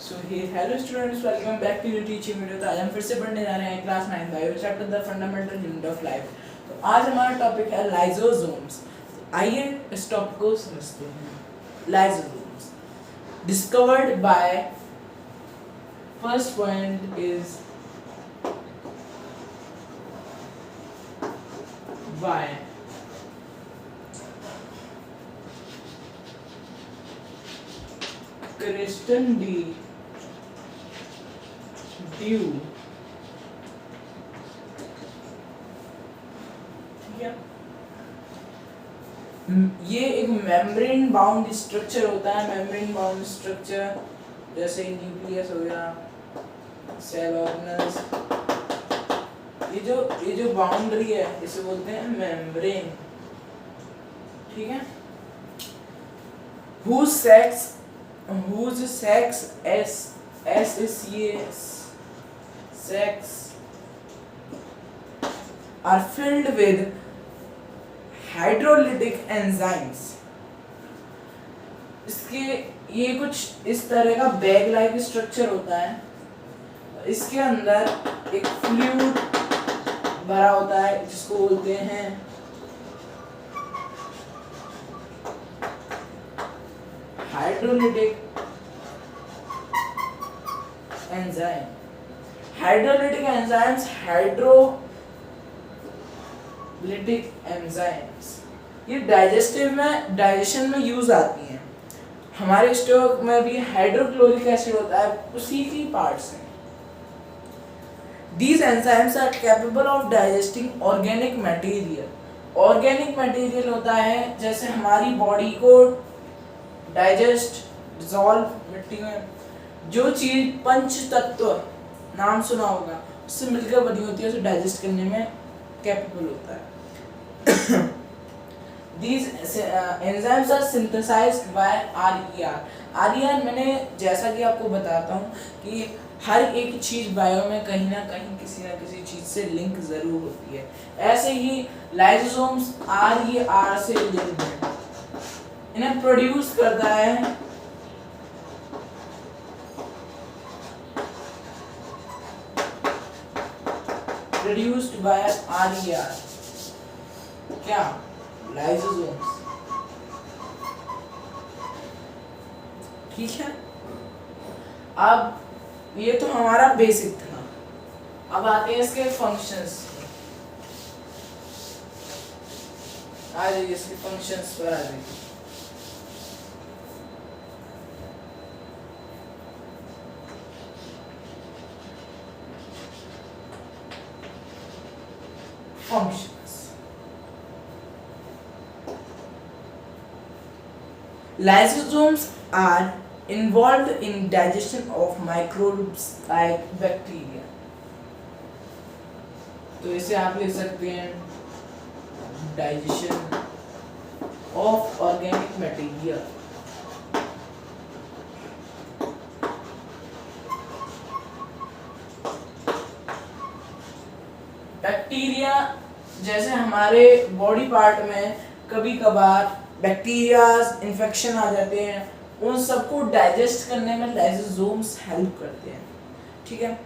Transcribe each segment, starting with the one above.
Hello students, welcome back to your teaching video. तो आज हम फिर से पढ़ने जा रहे हैं class 9 bio chapter the fundamental unit of life. तो आज हमारा टॉपिक है लाइसोसोम्स। तो आइए इस टॉपिक को समझते हैं। Lysosomes discovered by, first point is by Christian de Duve. ठीक है, ये एक मेम्ब्रेन बाउंड स्ट्रक्चर होता है। मेम्ब्रेन बाउंड स्ट्रक्चर जैसे न्यूक्लियस हो गया, सेल ऑर्गेनल्स, ये जो बाउंड्री है इसे बोलते हैं मेम्ब्रेन। ठीक है, whose sex S is sex are filled with hydrolytic enzymes। इसके ये कुछ इस तरह का बैग लाइक स्ट्रक्चर होता है। इसके अंदर एक फ्लूइड भरा होता है जिसको बोलते हैं hydrolytic enzyme. Hydrolytic enzymes, hydrolytic enzymes ये डाइजेशन में यूज आती हैं। हमारे स्टोमक में भी हाइड्रोक्लोरिक एसिड होता है, उसी की पार्ट्स हैं। These enzymes are capable of digesting organic material। Organic material होता है जैसे हमारी बॉडी को डाइजेस्ट, डिसॉल्व मिट्टी में जो चीज पंच तत्व नाम सुना होगा उससे मिलकर बनी होती है, उसे डाइजेस्ट करने में कैपेबल होता है। These enzymes are synthesized by RER। RER मैंने जैसा कि आपको बताता हूँ कि हर एक चीज बायो में कहीं ना किसी चीज से लिंक जरूर होती है। ऐसे ही लाइसोसोम्स RER से लिंक है। इन्हें प्रोड्यूस करता है प्रोड्यूस्ड बाय RER। क्या? लाइसोसोम्स। ठीक है, अब ये तो हमारा बेसिक था। अब आते हैं इसके फंक्शंस। आ जाइए इसके फंक्शंस पर आ जाइए। Functions. Lysosomes are involved in digestion of microbes like bacteria। तो इसे आप लिख सकते हैं digestion of organic material. Bacteria जैसे हमारे बॉडी पार्ट में कभी कभार बैक्टीरिया इन्फेक्शन आ जाते हैं, उन सबको डाइजेस्ट करने में लाइसोसोम्स हेल्प करते हैं। ठीक है,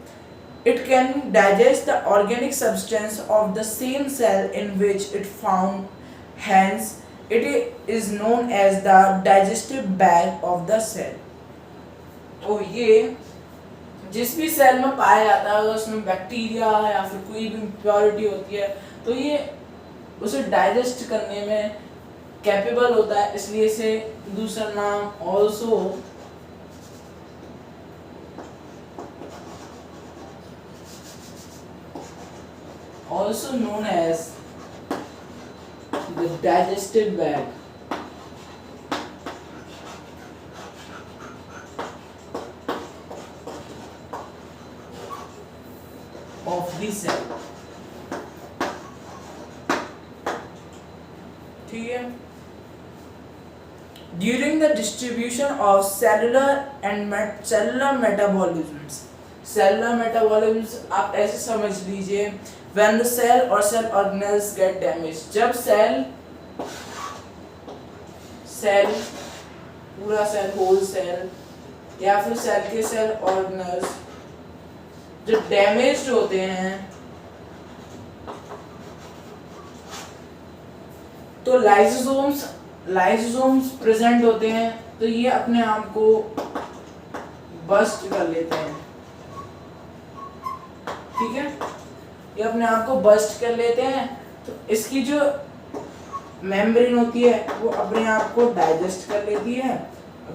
it can digest the organic substance of the same cell in which it found, hence it is known as the digestive bag of the cell. तो ये जिस भी सेल में पाया जाता है उसमें बैक्टीरिया या फिर कोई भी इम्प्योरिटी होती है तो ये उसे डाइजेस्ट करने में कैपेबल होता है, इसलिए इसे दूसरा नाम also known as the digestive bag of the cell। ठीक है, during the distribution of cellular metabolisms। cellular metabolisms आप ऐसे समझ लीजिए, when the cell or cell organelles get damaged। जब सेल पूरा सेल, होल सेल या फिर सेल के सेल ऑर्गेनल्स जो डैमेज्ड होते हैं तो लाइसोसोम्स प्रेजेंट होते हैं, तो ये अपने आप को बस्ट कर लेते हैं। ठीक है, ये अपने आप को बस्ट कर लेते हैं, तो इसकी जो मेम्ब्रेन होती है वो अपने आप को डाइजेस्ट कर लेती है।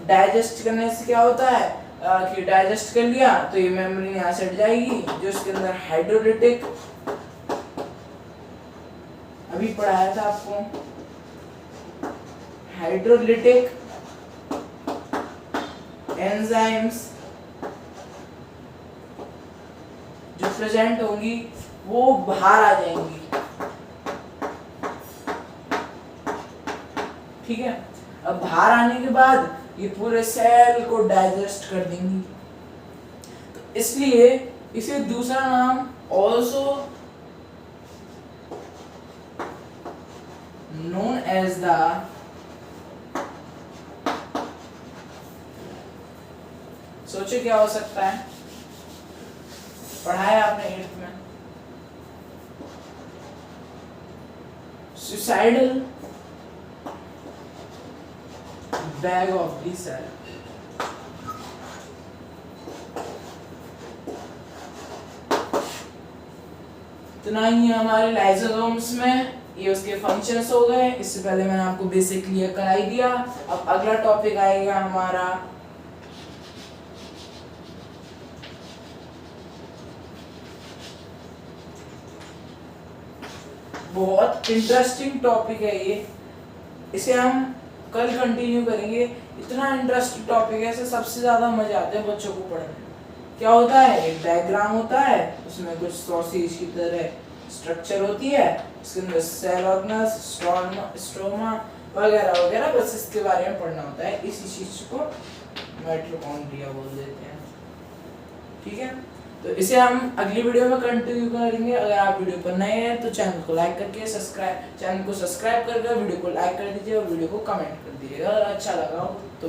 डाइजेस्ट करने से क्या होता है कि डाइजेस्ट कर लिया तो ये मेम्ब्रेन यहाँ से हट जाएगी, जो इसके अंदर हाइड्रोलिटिक अभी पढ़ाया था आपको, हाइड्रोलिटिक एंजाइम्स जो प्रेजेंट होंगी वो बाहर आ जाएंगी। ठीक है, अब बाहर आने के बाद ये पूरे सेल को डाइजेस्ट कर देंगी, तो इसलिए इसे दूसरा नाम ऑल्सो नोन एज द सोचो क्या हो सकता है, पढ़ाया आपने 8th में, suicidal bag of the cell. इतना ही हमारे लाइसोसोम्स में, ये उसके फंक्शंस हो गए। इससे पहले मैंने आपको बेसिक क्लियर कराई दिया। अब अगला टॉपिक आएगा हमारा बहुत इंटरेस्टिंग टॉपिक है ये, इसे हम कल कंटिन्यू करेंगे। इतना इंटरेस्टिंग टॉपिक है, इसे सबसे ज्यादा मजा आता है बच्चों को पढ़ने में। क्या होता है, एक डायग्राम होता है, उसमें कुछ सॉसेज की तरह स्ट्रक्चर होती है, उसके अंदर सेल ऑर्गेनल्स, स्ट्रोमा वगैरह वगैरह, बस इसके बारे में पढ़ना होता है। इसी चीज को माइटोकॉन्ड्रिया बोल देते हैं। ठीक है, तो इसे हम अगली वीडियो में कंटिन्यू करेंगे। अगर आप वीडियो पर नए हैं तो चैनल को लाइक करके चैनल को सब्सक्राइब करके वीडियो को लाइक कर दीजिए और वीडियो को कमेंट कर दीजिएगा अगर अच्छा लगा हो तो।